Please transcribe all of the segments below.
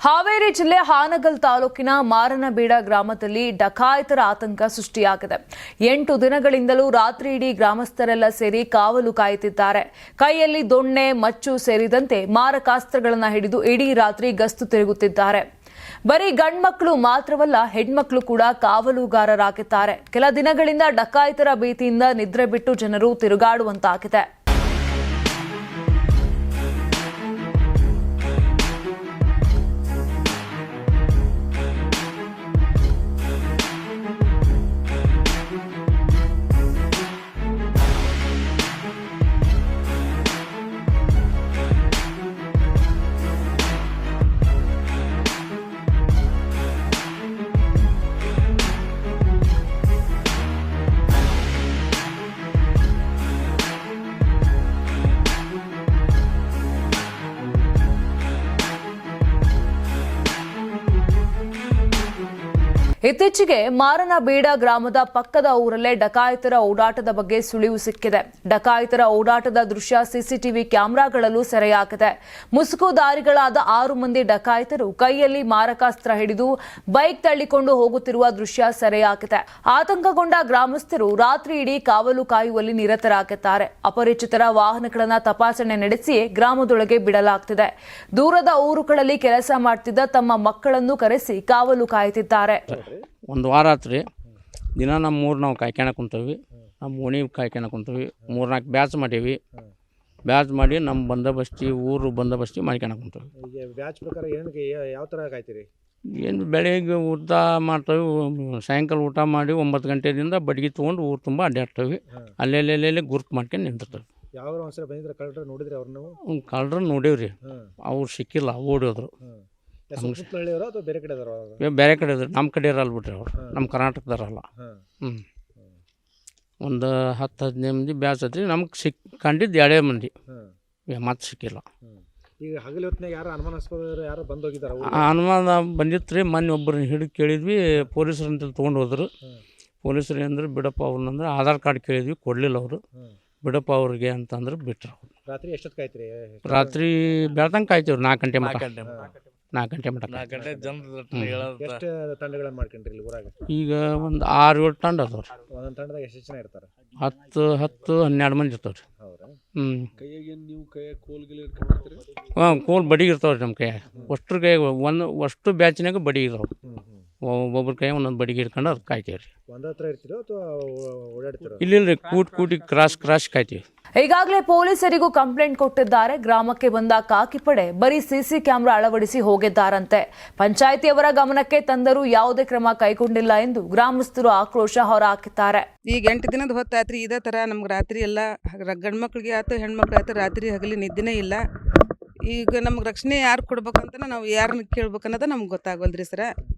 ಹಾವೇರಿ ಜಿಲ್ಲೆ ಹಾನಗಲ್ ತಾಲೂಕಿನ ಮಾರನಬೇಡ ಗ್ರಾಮದಲ್ಲಿ ಡಕಾಯಿತರ ಆತಂಕ ಸೃಷ್ಟಿಯಾಗಿದೆ. 8 ದಿನಗಳಿಂದಲೂ ರಾತ್ರಿಯಿಡೀ ಗ್ರಾಮಸ್ಥರೆಲ್ಲ ಸೇರಿ ಕಾವಲು ಕಾಯುತ್ತಿದ್ದಾರೆ. ಕೈಯಲ್ಲಿ ದೊಣ್ಣೆ, ಮಚ್ಚು ಸೇರಿದಂತೆ ಮಾರಕಾಸ್ತ್ರಗಳನ್ನು ಹಿಡಿದು ಇಡೀ ರಾತ್ರಿ ಗಸ್ತು ತಿರುಗುತ್ತಿದ್ದಾರೆ. ಬರೀ ಗಂಡ್ಮಕ್ಳು ಮಾತ್ರವಲ್ಲ, ಹೆಣ್ಮಕ್ಳು ಕೂಡ ಕಾವಲುಗಾರರಾಗಿದ್ದಾರೆ. ಕೆಲ ದಿನಗಳಿಂದ ಡಕಾಯಿತರ ಭೀತಿಯಿಂದ ನಿದ್ರೆ ಬಿಟ್ಟು ಜನರು ತಿರುಗಾಡುವಂತಾಗಿದೆ. ಇತ್ತೀಚೆಗೆ ಮಾರನಬೇಡ ಗ್ರಾಮದ ಪಕ್ಕದ ಊರಲ್ಲೇ ಡಕಾಯಿತರ ಓಡಾಟದ ಬಗ್ಗೆ ಸುಳಿವು ಸಿಕ್ಕಿದೆ. ಡಕಾಯಿತರ ಓಡಾಟದ ದೃಶ್ಯ ಸಿಸಿಟಿವಿ ಕ್ಯಾಮೆರಾಗಳಲ್ಲೂ ಸೆರೆಯಾಗಿದೆ. ಮುಸುಕುದಾರಿಗಳಾದ 6 ಮಂದಿ ಡಕಾಯಿತರು ಕೈಯಲ್ಲಿ ಮಾರಕಾಸ್ತ್ರ ಹಿಡಿದು ಬೈಕ್ ತಳ್ಳಿಕೊಂಡು ಹೋಗುತ್ತಿರುವ ದೃಶ್ಯ ಸೆರೆಯಾಗಿದೆ. ಆತಂಕಗೊಂಡ ಗ್ರಾಮಸ್ಥರು ರಾತ್ರಿ ಇಡೀ ಕಾವಲು ಕಾಯುವಲ್ಲಿ ನಿರತರಾಗಿದ್ದಾರೆ. ಅಪರಿಚಿತರ ವಾಹನಗಳನ್ನು ತಪಾಸಣೆ ನಡೆಸಿ ಗ್ರಾಮದೊಳಗೆ ಬಿಡಲಾಗುತ್ತಿದೆ. ದೂರದ ಊರುಗಳಲ್ಲಿ ಕೆಲಸ ಮಾಡುತ್ತಿದ್ದ ತಮ್ಮ ಮಕ್ಕಳನ್ನು ಕರೆಸಿ ಕಾವಲು ಕಾಯುತ್ತಿದ್ದಾರೆ. ಒಂದು ವಾರ ಆತ್ರಿ ದಿನ ನಮ್ಮ ಊರು ನಾವು ಕಾಯ್ಕೊಳಕ್ಕೆ ಕುಂತೀವಿ. ನಮ್ಮ ಓಣಿ ಕಾಯ್ಕೊಳಕ್ಕೆ ಕುಂತೀವಿ. 3-4 ಬ್ಯಾಚ್ ಮಾಡೀವಿ. ಬ್ಯಾಚ್ ಮಾಡಿ ನಮ್ಮ ಬಂದೋಬಸ್ತಿ ಊರು ಬಂದೋಬಸ್ತಿ ಮಾಡ್ಕೊಳಕ್ಕೆ ಕುಂತೀವಿ. ಬ್ಯಾಚ್ ಪ್ರಕಾರ ಏನಕ್ಕೆ ಯಾವ ಥರ ಕಾಯ್ತೀರಿ? ಏನು ಬೆಳಗ್ಗೆ ಊಟ ಮಾಡ್ತೇವೆ, ಸಾಯಂಕಾಲ ಊಟ ಮಾಡಿ 9 ಗಂಟೆದಿಂದ ಬಡ್ಗೆ ತೊಗೊಂಡು ಊರು ತುಂಬ ಅಡ್ಡಾಡ್ತೇವೆ. ಅಲ್ಲೆಲ್ಲೆಲ್ಲೆಲ್ಲಿ ಗುರುತು ಮಾಡ್ಕೊಂಡು ನಿಂತಿರ್ತೇವೆ. ಯಾವ ಒಂದ್ಸಲ ಬಂದಿದ್ರೆ ಕಳ್ಳರು ನೋಡಿದ್ರಿ ಅವ್ರು? ನಾವು ಕಳ್ಳರನ್ನ ನೋಡೀವ್ರಿ. ಅವ್ರು ಸಿಕ್ಕಿಲ್ಲ, ಓಡೋದ್ರು. ಹಳ್ಳಿಯವರು ಅಥವಾ ಬೇರೆ ಕಡೆ ಅದಾರ? ಬೇರೆ ಕಡೆ ಇದ್ರು, ನಮ್ಮ ಕಡೆ ಇರಲ್ಲ ಬಿಟ್ರಿ ಅವ್ರು, ನಮ್ಮ ಕರ್ನಾಟಕದಾರಲ್ಲ. ಒಂದು 10-15 ಮಂದಿ ಬ್ಯಾಚ್ ಐತ್ರಿ. ನಮ್ಗೆ ಕಂಡಿದ್ದು 2 ಮಂದಿ, ಮತ್ತೆ ಸಿಕ್ಕಿಲ್ಲ. ಈಗ ಹಗಲು ಹೊತ್ತಿನಾಗ ಯಾರು ಅನುಮಾನಾಸ್ಪದ ಯಾರು ಬಂದು ಹೋಗಿದ್ದಾರೆ? ಅನುಮಾನ ಬಂದಿತ್ತು ರೀ. ಮೊನ್ನೆ ಒಬ್ಬರನ್ನ ಹಿಡಿದು ಕೇಳಿದ್ವಿ, ಪೊಲೀಸರು ಅಂತೇಳಿ ತೊಗೊಂಡು ಹೋದ್ರು. ಪೊಲೀಸರು ಏನಂದ್ರೆ ಬಿಡಪ್ಪ ಅವ್ರನ್ನಂದ್ರೆ ಆಧಾರ್ ಕಾರ್ಡ್ ಕೇಳಿದ್ವಿ, ಕೊಡಲಿಲ್ಲ ಅವರು. ಬಿಡಪ್ಪ ಅವ್ರಿಗೆ ಅಂತಂದ್ರೆ ಬಿಟ್ರು. ರಾತ್ರಿ ಎಷ್ಟೊತ್ತು ಕಾಯ್ತೀರಿ? ರಾತ್ರಿ ಬೆಳ್ತಂಗೆ ಕಾಯ್ತೀವಿ. 4 ಗಂಟೆ ಮಟ್ಟ. 4 ಗಂಟೆ ಮಟ್ಟ. ಎಷ್ಟು ತಂಡಗಳನ್ನು ಮಾಡ್ಕೊಂಡ್ರಿ ಇಲ್ಲಿ ಊರಾಗ? ಈಗ ಒಂದು 6-7 ತಂಡ ಅದಾವ್ರಿ. ಒಂದೊಂದು ತಂಡದಾಗ ಎಷ್ಟು ಜನ ಇರ್ತಾರೆ? 10-12 ಮಂದಿ ಇರ್ತಾವ್ರಿ. ಹೌದಾ? ಕೈಯಾಗ ನೀವು ಕೈಯಾಗ ಕೋಲ್ಗಿಲಿ ಕೋಲ್ ಬಡಿಗೆ ಇರ್ತಾವ್ರಿ ನಮ್ಮ ಕೈಯಾಗ. ಅಷ್ಟ್ರ ಕೈಯಾಗ ಅಷ್ಟು ಬ್ಯಾಚಿನಾಗ ಬಡಿಗೆ ಇದಾವೆ. ಒಬ್ಬೊಬ್ರ ಕೈ ಒಂದೊಂದು ಬಡಿಗೆ ಇಟ್ಕೊಂಡು ಅದು ಕಾಯ್ತೀವಿ ರೀ. ಒಂದೇ ಹತ್ರ ಇರ್ತೀರೋ ಅಥವಾ ಓಡಾಡ್ತೀರೋ? ಇಲ್ಲಿಲ್ರಿ, ಕೂಟಿ ಕ್ರಾಸ್ ಕಾಯ್ತೀವಿ. ಈಗಾಗಲೇ ಪೊಲೀಸರಿಗೂ ಕಂಪ್ಲೇಂಟ್ ಕೊಟ್ಟಿದ್ದಾರೆ. ಗ್ರಾಮಕ್ಕೆ ಬಂದ ಖಾಕಿಪಡೆ ಬರೀ ಸಿಸಿ ಕ್ಯಾಮೆರಾ ಅಳವಡಿಸಿ ಹೋಗಿದ್ದಾರಂತೆ. ಪಂಚಾಯಿತಿಯವರ ಗಮನಕ್ಕೆ ತಂದರೂ ಯಾವುದೇ ಕ್ರಮ ಕೈಗೊಂಡಿಲ್ಲ ಎಂದು ಗ್ರಾಮಸ್ಥರು ಆಕ್ರೋಶ ಹೊರಹಾಕಿದ್ದಾರೆ. ಈಗ 8 ದಿನದ ಹೊತ್ತಾತ್ರಿ ಇದೇ ಥರ ನಮ್ಗೆ ರಾತ್ರಿ ಎಲ್ಲ ಗಂಡು ಮಕ್ಳಿಗೆ ಆಯ್ತು ಹೆಣ್ಮಕ್ಳು ಆಯ್ತು ರಾತ್ರಿ ಹಗಲಿ ನಿದ್ದೆನೇ ಇಲ್ಲ. ಈಗ ನಮ್ಗೆ ರಕ್ಷಣೆ ಯಾರು ಕೊಡ್ಬೇಕಂತ ನಾವು ಯಾರನ್ನ ಕೇಳ್ಬೇಕನ್ನೋದು ನಮ್ಗೆ ಗೊತ್ತಾಗವಲ್ರಿ ಸರ.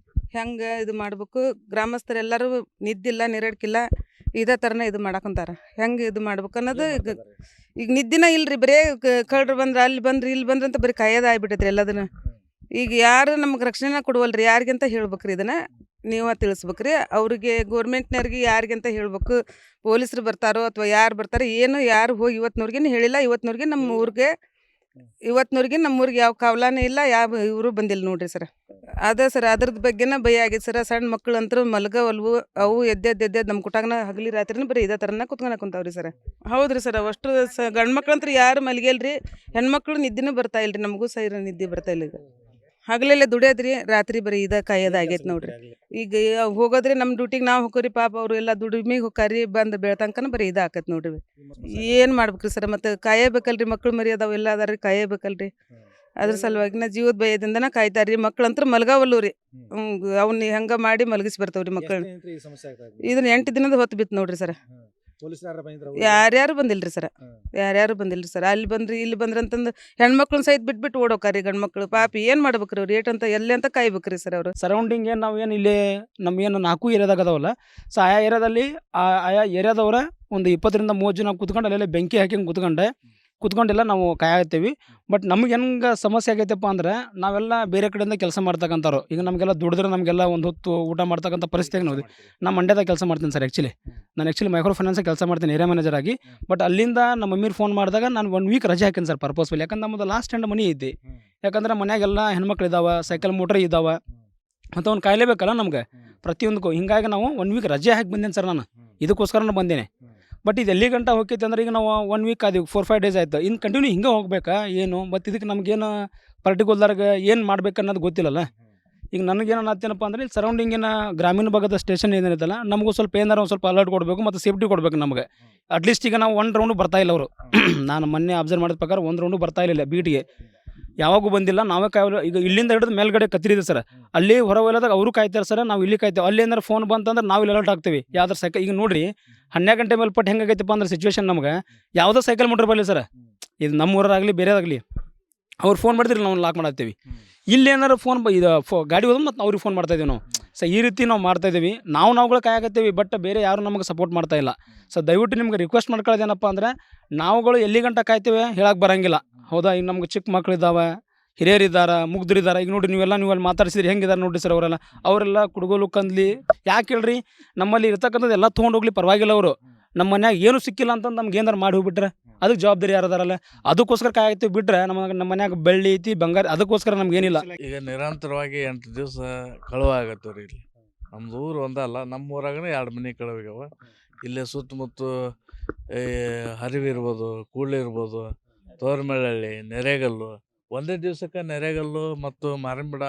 ಹೆಂಗೆ ಇದು ಮಾಡ್ಬೇಕು? ಗ್ರಾಮಸ್ಥರೆಲ್ಲರೂ ನಿದ್ದಿಲ್ಲ, ನಿರಡ್ಕಿಲ್ಲ, ಇದೇ ಥರನೇ ಇದು ಮಾಡಕ್ಕಂತಾರೆ. ಹೆಂಗೆ ಇದು ಮಾಡ್ಬೇಕು ಅನ್ನೋದು ಈಗ ನಿದ್ದಿನ ಇಲ್ರಿ. ಬರೀ ಕಳ್ಳರು ಬಂದ್ರೆ ಅಲ್ಲಿ ಬಂದ್ರಿ ಇಲ್ಲಿ ಬಂದ್ರೆ ಅಂತ ಬರೀ ಕಾಯೋದು ಆಗ್ಬಿಟ್ಟೈತ್ರಿ ಎಲ್ಲದನ್ನು. ಈಗ ಯಾರು ನಮ್ಗೆ ರಕ್ಷಣೆ ಕೊಡುವಲ್ರಿ, ಯಾರಿಗಂತ ಹೇಳ್ಬೇಕ್ರಿ ಇದನ್ನು ನೀವು ತಿಳಿಸ್ಬೇಕ್ರಿ. ಅವ್ರಿಗೆ ಗೋರ್ಮೆಂಟ್ನವ್ರಿಗೆ ಯಾರಿಗಂತ ಹೇಳ್ಬೇಕು? ಪೊಲೀಸರು ಬರ್ತಾರೋ ಅಥವಾ ಯಾರು ಬರ್ತಾರೋ ಏನು? ಯಾರು ಹೋಗಿ ಇವತ್ತಿನವ್ರಿಗೇನು ಹೇಳಿಲ್ಲ. ಇವತ್ತಿನವ್ರಿಗೆ ನಮ್ಮೂರಿಗೆ ಯಾವ ಕಾವಲಾನೇ ಇಲ್ಲ, ಯಾವ ಇವರು ಬಂದಿಲ್ಲ ನೋಡ್ರಿ ಸರ್. ಅದೇ ಸರ್, ಅದ್ರದ್ದು ಬಗ್ಗೆನ ಭಯ ಆಗೈತೆ ಸರ್. ಸಣ್ಣ ಮಕ್ಕಳು ಅಂತೂ ಮಲ್ಗವಲ್ವು. ಅವು ಎದ್ದೆದ್ದು ನಮ್ಮ ಕುಟಾಗನ ಹಗಲಿ ರಾತ್ರಿನೂ ಬರೀ ಇದೇ ಥರನ ಕುಂತಾವ್ರಿ ಸರ್. ಹೌದ್ರಿ ಸರ್. ಅಷ್ಟು ಗಂಡು ಮಕ್ಳು ಅಂತೂ ಯಾರು ಮಲ್ಗೆಲ್ರಿ. ಹೆಣ್ಮಕ್ಳು ನಿದ್ದೆನೂ ಬರ್ತಾ ಇಲ್ರಿ. ನಮಗೂ ಸಹ ನಿದ್ದೆ ಬರ್ತಾ ಇಲ್ಲ. ಈಗ ಹಗಲೆಲ್ಲ ದುಡಿಯೋದ್ರಿ, ರಾತ್ರಿ ಬರೀ ಇದ ಕಾಯೋದಾಗೈತೆ ನೋಡ್ರಿ. ಈಗ ಹೋಗೋದ್ರಿ ನಮ್ಮ ಡ್ಯೂಟಿಗೆ ನಾವು ಹೋಗೋರಿ. ಪಾಪ ಅವರು ಎಲ್ಲ ದುಡಿಮೆಗೆ ಹೋಗಾರಿ, ಬಂದು ಬೆಳ್ತಂಕನ ಬರೀ ಇದು ಆಕೈತೆ ನೋಡ್ರಿ. ಏನು ಮಾಡ್ಬೇಕ್ರಿ ಸರ್? ಮತ್ತು ಕಾಯಬೇಕಲ್ರಿ, ಮಕ್ಳು ಮರಿ ಅದಾವ ಎಲ್ಲ ಅದಾರಿ, ಕಾಯಬೇಕಲ್ರಿ. ಅದ್ರ ಸಲುವಾಗಿನ ಜೀವದ ಭಯದಿಂದನ ಕಾಯ್ತಾರ್ರಿ. ಮಕ್ಳಂತೂ ಮಲ್ಗಾವಲ್ಲು ರೀ. ಅವ್ನ ಹಂಗೆ ಮಾಡಿ ಮಲಗಿಸಿ ಬರ್ತಾವ್ರಿ ಮಕ್ಕಳನ್ನ. ಇದನ್ನ 8 ದಿನದ ಹೊತ್ತು ಬಿತ್ತು ನೋಡ್ರಿ ಸರ್. ಯಾರ್ಯಾರು ಬಂದಿಲ್ರಿ ಸರ್. ಅಲ್ಲಿ ಬಂದ್ರಿ ಇಲ್ಲಿ ಬಂದ್ರಿ ಅಂತಂದು ಹೆಣ್ಮಕ್ಳನ್ನ ಸಹಿತ ಬಿಟ್ಬಿಟ್ಟು ಓಡೋಕಾರಿ. ಗಂಡು ಮಕ್ಳು ಪಾಪಿ ಏನು ಮಾಡ್ಬೇಕ್ರಿ ಅವ್ರು? ಏಟ್ ಅಂತ ಎಲ್ಲಿ ಅಂತ ಕಾಯ್ಬೇಕ್ರಿ ಸರ್ ಅವರು. ಸರೌಂಡಿಂಗ್ ಏನು ನಾವು ಏನು ಇಲ್ಲಿ ನಮಗೇನು 4 ಏರಿಯಾದಾಗ ಅದಾವಲ್ಲ, ಸೊ ಆಯಾ ಏರಿಯಾದಲ್ಲಿ ಆಯಾ ಏರಿಯಾದವರ ಒಂದು 20-30 ಜನ ಕೂತ್ಕೊಂಡು ಅಲ್ಲೆಲ್ಲ ಬೆಂಕಿ ಹಾಕಿ ಕುತ್ಕೊಂಡೆಲ್ಲ ನಾವು ಕಾಯತ್ತೀವಿ. ಬಟ್ ನಮ್ಗೆ ಹೆಂಗೆ ಸಮಸ್ಯೆ ಆಗೈತಪ್ಪ ಅಂದ್ರೆ, ನಾವೆಲ್ಲ ಬೇರೆ ಕಡೆಯಿಂದ ಕೆಲಸ ಮಾಡ್ತಕ್ಕಂಥವ್ರು. ಈಗ ನಮಗೆಲ್ಲ ದುಡಿದ್ರೆ ನಮಗೆಲ್ಲ ಒಂದು ಹೊತ್ತು ಊಟ ಮಾಡ್ತಕ್ಕಂಥ ಪರಿಸ್ಥಿತಿಗೆ ನಾವು ನಾನು ಮಂಡ್ಯದಾಗ ಕೆಲಸ ಮಾಡ್ತೀನಿ ಸರ್. ನಾನು ಮೈಕ್ರೋ ಫೈನಾನ್ಸ್ ಕೆಲಸ ಮಾಡ್ತೀನಿ ಏರಿಯಾ ಮ್ಯಾನೇಜರ್ ಆಗಿ. ಬಟ್ ಅಲ್ಲಿಂದ ನಮ್ಮ ಮಮ್ಮಿಗೆ ಫೋನ್ ಮಾಡಿದಾಗ ನಾನು 1 ವೀಕ್ ರಜೆ ಹಾಕಿನಿ ಸರ್ ಪರ್ಪಸ್ಫುಲ್. ಯಾಕಂದ್ರೆ ನಮ್ಮದು ಲಾಸ್ಟ್ ಎಂಡ್ ಮನಿ ಐತಿ. ಯಾಕಂದ್ರೆ ಮನ್ಯಾಗೆಲ್ಲ ಹೆಣ್ಮಕ್ಳು ಇದ್ದಾವೆ, ಸೈಕಲ್ ಮೋಟ್ರ್ ಇದ್ದಾವೆ, ಮತ್ತು ಅವ್ನು ಕಾಯಲೇಬೇಕಲ್ಲ ನಮ್ಗೆ ಪ್ರತಿಯೊಂದಕ್ಕೂ. ಹಿಂಗಾಗಿ ನಾವು 1 ವೀಕ್ ರಜೆ ಹಾಕಿ ಬಂದೇನೆ ಸರ್, ನಾನು ಇದಕ್ಕೋಸ್ಕರ ಬಂದೇನೆ. ಬಟ್ ಇದು ಎಲ್ಲಿ ಗಂಟ ಹೋಗ್ತೈತೆ ಅಂದ್ರೆ ಈಗ ನಾವು 1 ವೀಕ್ ಆದೀವಿ, 4-5 ಡೇಸ್ ಆಯ್ತು, ಇನ್ನು ಕಂಟಿನ್ಯೂ ಹಿಂಗೆ ಹೋಗ್ಬೇಕಾ ಏನು? ಮತ್ತು ಇದಕ್ಕೆ ನಮಗೇನು ಪರ್ಟಿಕ್ಯುಲರ್ಗೆ ಏನು ಮಾಡ್ಬೇಕು ಅನ್ನೋದು ಗೊತ್ತಿಲ್ಲಲ್ಲ. ಈಗ ನನಗೇನು ಅನ್ನತ್ತೇನಪ್ಪ ಅಂದರೆ ಇಲ್ಲಿ ಸರೌಂಡಿಂಗಿನ ಗ್ರಾಮೀಣ ಭಾಗದ ಸ್ಟೇಷನ್ ಏನಿರುತ್ತಲ್ಲ, ನಮಗೂ ಸ್ವಲ್ಪ ಏನಾರು ಒಂದು ಸ್ವಲ್ಪ ಅಲರ್ಟ್ ಕೊಡಬೇಕು ಮತ್ತು ಸೇಫ್ಟಿ ಕೊಡಬೇಕು ನಮಗೆ. ಅಟ್ಲೀಸ್ಟ್ ಈಗ ನಾವು 1 ರೌಂಡು ಬರ್ತಾ ಇಲ್ಲ ಅವರು. ನಾನು ಮೊನ್ನೆ ಅಬ್ಸರ್ವ್ ಮಾಡಿದ ಪ್ರಕಾರ 1 ರೌಂಡು ಬರ್ತಾ ಇಲ್ಲ ಬೀಟಿಗೆ, ಯಾವಾಗೂ ಬಂದಿಲ್ಲ. ನಾವೇ ಕಾಯಲು ಈಗ ಇಲ್ಲಿಂದ ಹಿಡಿದು ಮೇಲ್ಗಡೆ ಕತ್ರಿ ಇದೆ ಸರ್, ಅಲ್ಲಿ ಹೊರ ಒಯ್ಲದಾಗ ಅವರು ಕಾಯ್ತಾರೆ ಸರ್, ನಾವು ಇಲ್ಲಿ ಕಾಯ್ತೇವೆ. ಅಲ್ಲಿ ಏನಾರು ಫೋನ್ ಬಂತಂದ್ರೆ ನಾವು ಇಲ್ಲಿ ಅಲರ್ಟ್ ಆಗ್ತೀವಿ. ಯಾವ್ದಾರು ಸೈಕಲ್ ಈಗ ನೋಡಿರಿ 12 ಗಂಟೆ ಮೇಲ್ಪಟ್ಟು ಹೆಂಗಾಗೈತಪ್ಪ ಅಂದ್ರೆ ಸಿಚುವೇಶನ್ ನಮ್ಗೆ ಯಾವುದೋ ಸೈಕಲ್ ಮೋಟ್ರ್ ಬರಲಿ ಸರ್, ಇದು ನಮ್ಮ ಊರಾಗಲಿ ಬೇರೆದಾಗಲಿ, ಅವ್ರು ಫೋನ್ ಮಾಡಿದ್ರೆ ನಾವು ಲಾಕ್ ಮಾಡತ್ತೀವಿ. ಇಲ್ಲಿ ಏನಾರು ಫೋನ್ ಗಾಡಿ ಹೋದ್ರೆ ಮತ್ತು ಅವ್ರಿಗೆ ಫೋನ್ ಮಾಡ್ತಾಯಿದ್ದೀವಿ ನಾವು. ಸೊ ಈ ರೀತಿ ನಾವು ಮಾಡ್ತಾಯಿದ್ದೀವಿ, ನಾವುಗಳು ಕಾಯಕತ್ತೀವಿ. ಬಟ್ ಬೇರೆ ಯಾರು ನಮಗೆ ಸಪೋರ್ಟ್ ಮಾಡ್ತಾ ಇಲ್ಲ. ಸೊ ದಯವಿಟ್ಟು ನಿಮ್ಗೆ ರಿಕ್ವೆಸ್ಟ್ ಮಾಡ್ಕೊಳ್ಳೋದೇನಪ್ಪ ಅಂದರೆ, ನಾವುಗಳು ಎಲ್ಲಿ ಗಂಟ ಕಾಯ್ತೇವೆ ಹೇಳಕ್ಕೆ ಬರೋಂಗಿಲ್ಲ, ಹೌದಾ? ಈಗ ನಮ್ಗೆ ಚಿಕ್ಕ ಮಕ್ಕಳಿದ್ದಾವೆ, ಹಿರಿಯರಿದ್ದಾರೆ, ಮುಗ್ಧರಿದ್ದಾರೆ. ಈಗ ನೋಡಿರಿ ನೀವೆಲ್ಲ ಅಲ್ಲಿ ಮಾತಾಡ್ಸಿದ್ರಿ ಹೆಂಗಿದ್ದಾರೆ ನೋಡಿರಿ ಸರ್, ಅವರೆಲ್ಲ ಕುಡುಗೋಲು ಕಂದ್ಲಿ ಯಾಕೆ ಹೇಳ್ರಿ, ನಮ್ಮಲ್ಲಿ ಇರ್ತಕ್ಕಂಥದ್ದು ಎಲ್ಲ ತೊಗೊಂಡೋಗ್ಲಿ ಪರವಾಗಿಲ್ಲ. ಅವರು ನಮ್ಮ ಮನ್ಯಾಗ ಏನು ಸಿಕ್ಕಿಲ್ಲ ಅಂತಂದು ನಮ್ಗೆ ಏನಾರು ಮಾಡಿ ಹೋಗ್ಬಿಟ್ರೆ ಅದಕ್ಕೆ ಜವಾಬ್ದಾರಿ ಯಾರದಾರಲ್ಲ, ಅದಕ್ಕೋಸ್ಕರ ಕಾಯ್ತೀವಿ. ಬಿಟ್ರೆ ನಮ್ಮ ಮನ್ಯಾಗ ಬೆಳ್ಳಿ ಐತಿ, ಬಂಗಾರ, ಅದಕ್ಕೋಸ್ಕರ ನಮ್ಗೇನಿಲ್ಲ. ಈಗ ನಿರಂತರವಾಗಿ 8 ದಿವಸ ಕಳುವ ಆಗತ್ತವ ರೀ. ಇಲ್ಲಿ ನಮ್ದು ಊರು ಒಂದಲ್ಲ, ನಮ್ಮ ಊರಾಗ 2 ಮನೆ ಕಳುವಾಗ್ಯಾವ. ಇಲ್ಲೇ ಸುತ್ತಮುತ್ತ ಹರಿವಿರ್ಬೋದು, ಕೂಡ್ಲಿರ್ಬೋದು, ತೋರ್ಮೆಳಹಳ್ಳಿ, ನೆರೆಗಲ್ಲು. ಒಂದೇ ದಿವ್ಸಕ್ಕೆ ನೆರೆಗಲ್ಲು ಮತ್ತು ಮಾರಂಬಿಡ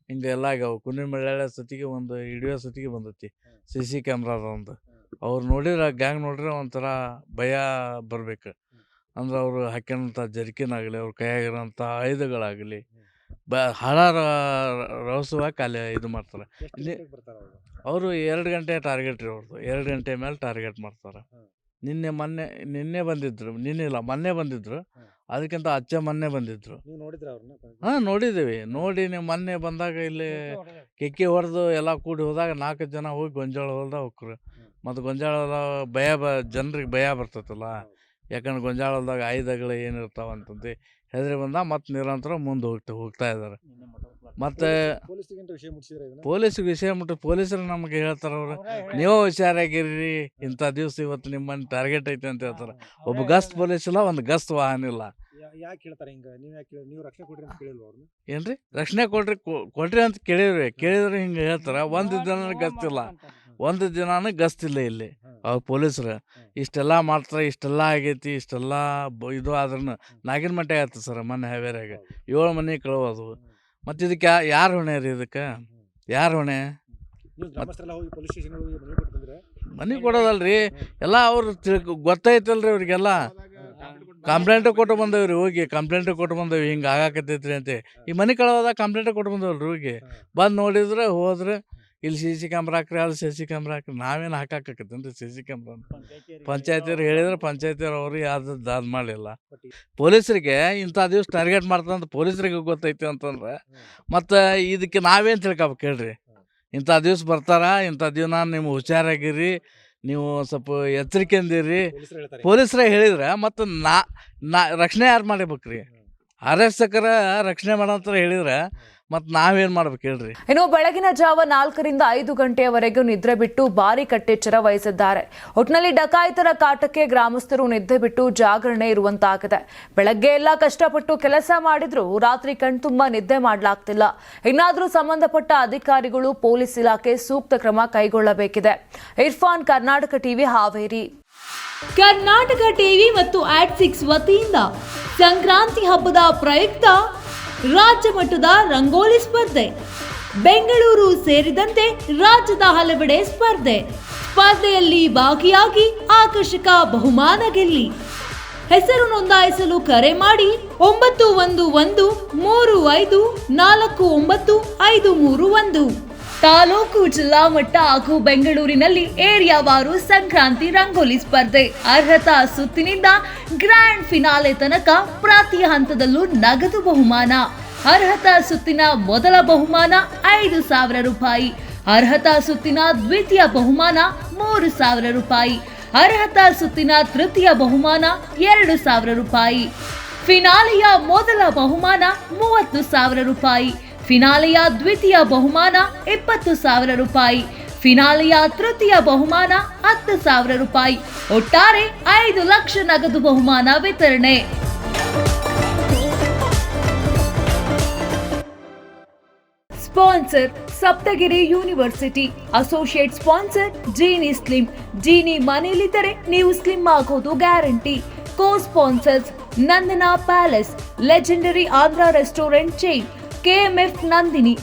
ಹಿಂಗೆ ಎಲ್ಲ ಆಗ್ಯಾವ. ಕುಣಿಮೆಳ್ಳೆ ಸತಿಗೆ ಒಂದು ಹಿಡಿಯೋ ಸತಿಗೆ ಬಂದೈತಿ CC ಕ್ಯಾಮ್ರಾದ ಒಂದು. ಅವ್ರು ನೋಡಿದ್ರೆ ಗ್ಯಾಂಗ್ ನೋಡ್ರೆ ಒಂಥರ ಭಯ ಬರ್ಬೇಕು. ಅಂದ್ರೆ ಅವರು ಹಾಕ್ಯಂಥ ಜರ್ಕಿನಾಗಲಿ, ಅವ್ರ ಕೈಯಾಗಿರೋಂಥ ಆಯುಧಗಳಾಗಲಿ ಹಾಳಾರ ರಹಸ್ಯವಾಗಿ ಖಾಲಿ ಇದು ಮಾಡ್ತಾರೆ. ಇಲ್ಲಿ ಅವರು 2 ಗಂಟೆ ಟಾರ್ಗೆಟ್ ರೀ ಅವ್ರದ್ದು. 2 ಗಂಟೆ ಮೇಲೆ ಟಾರ್ಗೆಟ್ ಮಾಡ್ತಾರೆ. ನಿನ್ನೆ ಬಂದಿದ್ರು, ಮೊನ್ನೆ ಬಂದಿದ್ರು, ಅದಕ್ಕಿಂತ ಮೊನ್ನೆ ಬಂದಿದ್ರು. ಹಾಂ ನೋಡಿದ್ದೀವಿ. ನೋಡಿ ನೀವು ಮೊನ್ನೆ ಬಂದಾಗ ಇಲ್ಲಿ ಕೆಕ್ಕಿ ಹೊಡೆದು ಎಲ್ಲ ಕೂಡಿ ಹೋದಾಗ 4 ಜನ ಹೋಗಿ ಗೊಂಜಾಳ ಹೊಲ್ದಾಗ ಹೋಗ್ರು. ಮತ್ತು ಗೊಂಜಾಳ ಜನರಿಗೆ ಭಯ ಬರ್ತೈತಲ್ಲ, ಯಾಕಂದ್ರೆ ಗೊಂಜಾಳ ಹೊಲ್ದಾಗ ಆಯುಧಗಳು ಏನಿರ್ತಾವ ಅಂತಂದು ಹೆದರಿ ಬಂದ ಮತ್ತು ನಿರಂತರ ಮುಂದೆ ಹೋಗ್ತಾ ಇದ್ದಾರೆ. ಮತ್ತು ಪೊಲೀಸಿಗೆ ವಿಷಯ ಮುಟ್ಟಿ ಪೊಲೀಸರು ನಮಗೆ ಹೇಳ್ತಾರೆ, ಅವರು ನೀವು ಹುಷಾರಾಗಿರ್ರಿ, ಇಂಥ ದಿವಸ ಇವತ್ತು ನಿಮ್ಮನ್ನು ಟಾರ್ಗೆಟ್ ಐತೆ ಅಂತ ಹೇಳ್ತಾರೆ. ಒಬ್ಬ ಗಸ್ತ್ ಪೊಲೀಸ್ ಇಲ್ಲ, ಒಂದು ಗಸ್ತ್ ವಾಹನ ಇಲ್ಲ. ಯಾಕೆ ಹೇಳ್ತಾರೆ ಹಿಂಗೆ? ನೀವು ರಕ್ಷಣೆ ಕೊಡ್ರಿ ಅಂತ ಕೇಳಿಲ್ವ ಅವ್ರನ್ನ? ಏನ್ರಿ ರಕ್ಷಣೆ ಕೊಡ್ರಿ ಅಂತ ಕೇಳಿದ್ರೆ ಹಿಂಗೆ ಹೇಳ್ತಾರೆ. ಒಂದು ದಿನ ಗಸ್ತಿಲ್ಲ, ಒಂದು ದಿನಾನು ಗಸ್ತಿಲ್ಲ ಇಲ್ಲಿ ಅವ್ರು ಪೊಲೀಸರು. ಇಷ್ಟೆಲ್ಲ ಮಾಡ್ತಾರೆ, ಇಷ್ಟೆಲ್ಲ ಆಗೈತಿ, ಇಷ್ಟೆಲ್ಲ ಇದು ಆದ್ರೂ ನಾಗಿನ ಮಟ್ಟೆ ಆಯ್ತು ಸರ್. ಮೊನ್ನೆ ಹಾವೇರಿಯಾಗ 7 ಮನೆ ಕಳುವದು. ಮತ್ತು ಇದಕ್ಕೆ ಯಾರು ಹೊಣೆ ರೀ? ಇದಕ್ಕೆ ಯಾರು ಹೊಣೆ? ಮನೆ ಕೊಡೋದಲ್ರಿ, ಎಲ್ಲ ಅವ್ರು ಗೊತ್ತೈತಲ್ರಿ ಅವ್ರಿಗೆಲ್ಲ. ಕಂಪ್ಲೇಂಟ್ ಕೊಟ್ಟು ಬಂದೇವ್ರಿ, ಹೋಗಿ ಕಂಪ್ಲೇಂಟ್ ಕೊಟ್ಟು ಬಂದೇವಿ, ಹಿಂಗೆ ಆಗಾಕತ್ತೈತ್ರಿ ಅಂತ. ಈ ಮನೆ ಕಳೋದಾಗ ಕಂಪ್ಲೇಂಟ್ ಕೊಟ್ಟು ಬಂದೇವಲ್ರಿ, ಹೋಗಿ ಬಂದು ನೋಡಿದ್ರೆ ಹೋದ್ರೆ ಇಲ್ಲಿ CC ಕ್ಯಾಮ್ರಾ ಹಾಕ್ರಿ, ಅಲ್ಲಿ CC ಕ್ಯಾಮ್ರಾ ಹಾಕ್ರಿ. ನಾವೇನು ಹಾಕಾಕತ್ತೇನ್ರಿ CC ಕ್ಯಾಮ್ರಾ? ಪಂಚಾಯತಿಯವ್ರು ಹೇಳಿದ್ರೆ ಪಂಚಾಯತಿಯವ್ರು ಅವ್ರಿಗೆ ಅದು ಮಾಡಲಿಲ್ಲ. ಪೊಲೀಸರಿಗೆ ಇಂಥ ದಿವ್ಸ ಟಾರ್ಗೆಟ್ ಮಾಡ್ತಂತ ಪೊಲೀಸರಿಗೆ ಗೊತ್ತೈತಿ ಅಂತಂದ್ರೆ ಮತ್ತು ಇದಕ್ಕೆ ನಾವೇನು ತಿಳ್ಕೊಬೇಕು ಹೇಳ್ರಿ? ಇಂಥ ದಿವ್ಸ ಬರ್ತಾರ, ಇಂಥ ದಿನ ನೀವು ಹುಷಾರಾಗಿರಿ, ನೀವು ಸ್ವಲ್ಪ ಎಚ್ಚರಿಕೆಯಿಂದಿರಿ ಪೊಲೀಸರೇ ಹೇಳಿದ್ರೆ ಮತ್ತು ರಕ್ಷಣೆ ಯಾರು ಮಾಡಬೇಕ್ರಿ? ಅರಸಕರ ರಕ್ಷಣೆ ಮಾಡೋಂಥ ಹೇಳಿದ್ರೆ ಮತ್ತು ನಾವೇನು ಮಾಡ್ಬೇಕು ಹೇಳ್ರಿ? ಇನ್ನು ಬೆಳಗಿನ ಜಾವ 4ರಿಂದ 5 ಗಂಟೆಯವರೆಗೂ ನಿದ್ರೆ ಬಿಟ್ಟು ಭಾರಿ ಕಟ್ಟೆಚ್ಚರ ವಹಿಸಿದ್ದಾರೆ. ಒಟ್ಟಿನಲ್ಲಿ ಡಕಾಯಿತರ ಕಾಟಕ್ಕೆ ಗ್ರಾಮಸ್ಥರು ನಿದ್ದೆ ಬಿಟ್ಟು ಜಾಗರಣೆ ಇರುವಂತಾಗಿದೆ. ಬೆಳಗ್ಗೆ ಎಲ್ಲ ಕಷ್ಟಪಟ್ಟು ಕೆಲಸ ಮಾಡಿದ್ರು ರಾತ್ರಿ ಕಣ್ತುಂಬ ನಿದ್ದೆ ಮಾಡಲಾಗ್ತಿಲ್ಲ. ಇನ್ನಾದರೂ ಸಂಬಂಧಪಟ್ಟ ಅಧಿಕಾರಿಗಳು, ಪೊಲೀಸ್ ಇಲಾಖೆ ಸೂಕ್ತ ಕ್ರಮ ಕೈಗೊಳ್ಳಬೇಕಿದೆ. ಇರ್ಫಾನ್, ಕರ್ನಾಟಕ ಟಿವಿ, ಹಾವೇರಿ. ಕರ್ನಾಟಕ ಟಿವಿ ಮತ್ತು ಆಟ್6 ವತಿಯಿಂದ ಸಂಕ್ರಾಂತಿ ಹಬ್ಬದ ಪ್ರಯುಕ್ತ ರಾಜ್ಯ ಮಟ್ಟದ ರಂಗೋಲಿ ಸ್ಪರ್ಧೆ, ಬೆಂಗಳೂರು ಸೇರಿದಂತೆ ರಾಜ್ಯದ ಹಲವೆಡೆ ಸ್ಪರ್ಧೆಯಲ್ಲಿ ಭಾಗಿಯಾಗಿ ಆಕರ್ಷಕ ಬಹುಮಾನ ಗೆಲ್ಲಿ. ಹೆಸರು ನೋಂದಾಯಿಸಲು ಕರೆ ಮಾಡಿ 9113549531. ತಾಲೂಕು, ಜಿಲ್ಲಾ ಮಟ್ಟ ಹಾಗೂ ಬೆಂಗಳೂರಿನಲ್ಲಿ ಏರಿಯಾವಾರು ಸಂಕ್ರಾಂತಿ ರಂಗೋಲಿ ಸ್ಪರ್ಧೆ. ಅರ್ಹತಾ ಸುತ್ತಿನಿಂದ ಗ್ರ್ಯಾಂಡ್ ಫಿನಾಲೆ ತನಕ ಪ್ರತಿ ಹಂತದಲ್ಲೂ ನಗದು ಬಹುಮಾನ. ಅರ್ಹತಾ ಸುತ್ತಿನ ಮೊದಲ ಬಹುಮಾನ 5,000 ರೂಪಾಯಿ. ಅರ್ಹತಾ ಸುತ್ತಿನ ದ್ವಿತೀಯ ಬಹುಮಾನ 3,000 ರೂಪಾಯಿ. ಅರ್ಹತಾ ಸುತ್ತಿನ ತೃತೀಯ ಬಹುಮಾನ 2,000 ರೂಪಾಯಿ. ಫಿನಾಲೆಯ ಮೊದಲ ಬಹುಮಾನ 30,000 ರೂಪಾಯಿ. ಫಿನಾಲೆಯ ದ್ವಿತೀಯ ಬಹುಮಾನ 20,000 ರೂಪಾಯಿ. ಫಿನಾಲೆಯ ತೃತೀಯ ಬಹುಮಾನ 10,000 ರೂಪಾಯಿ. ಒಟ್ಟಾರೆ 5 ಲಕ್ಷ ನಗದು ಬಹುಮಾನ ವಿತರಣೆ. Sponsor Saptagiri university. Associate sponsor Jeeni slim. Jeeni ಮನೆಯಲ್ಲಿದ್ದರೆ ನೀವು ಸ್ಲಿಮ್ ಆಗೋದು guarantee. Co sponsors Nandana palace, legendary Andhra restaurant chain, KMF Nandini,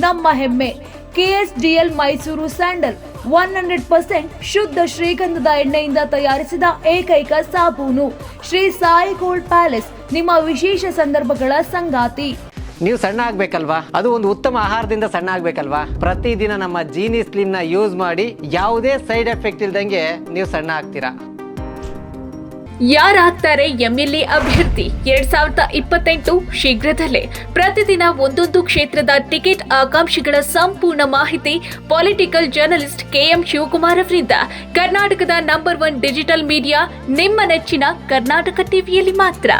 ನಮ್ಮ ಹೆಮ್ಮೆ, KSDL ಮೈಸೂರು ಸ್ಯಾಂಡಲ್, 100% ಶುದ್ಧ ಶ್ರೀಗಂಧದ ಎಣ್ಣೆಯಿಂದ ತಯಾರಿಸಿದ ಏಕೈಕ ಸಾಬೂನು, ಶ್ರೀ ಸಾಯಿ ಗೋಲ್ಡ್ ಪ್ಯಾಲೇಸ್, ನಿಮ್ಮ ವಿಶೇಷ ಸಂದರ್ಭಗಳ ಸಂಗಾತಿ. ನೀವು ಸಣ್ಣ ಆಗಬೇಕಲ್ವಾ? ಅದು ಒಂದು ಉತ್ತಮ ಆಹಾರದಿಂದ ಸಣ್ಣ ಆಗಬೇಕಲ್ವಾ? ಪ್ರತಿದಿನ ನಮ್ಮ ಜೀನಿ ಸ್ಲಿಮ್ನ ಯೂಸ್ ಮಾಡಿ ಯಾವುದೇ ಸೈಡ್ ಎಫೆಕ್ಟ್ ಇಲ್ದಂಗೆ ನೀವು ಸಣ್ಣ ಆಗ್ತೀರಾ. ಯಾರಾಗ್ತಾರೆ MLA ಅಭ್ಯರ್ಥಿ 2028 ಶೀಘ್ರದಲ್ಲೇ. ಪ್ರತಿದಿನ ಒಂದೊಂದು ಕ್ಷೇತ್ರದ ಟಿಕೆಟ್ ಆಕಾಂಕ್ಷಿಗಳ ಸಂಪೂರ್ಣ ಮಾಹಿತಿ ಪೊಲಿಟಿಕಲ್ ಜರ್ನಲಿಸ್ಟ್ KM ಶಿವಕುಮಾರ್ ಅವರಿಂದ. ಕರ್ನಾಟಕದ ನಂಬರ್ 1 ಡಿಜಿಟಲ್ ಮೀಡಿಯಾ ನಿಮ್ಮ ನೆಚ್ಚಿನ ಕರ್ನಾಟಕ ಟಿವಿಯಲ್ಲಿ ಮಾತ್ರ.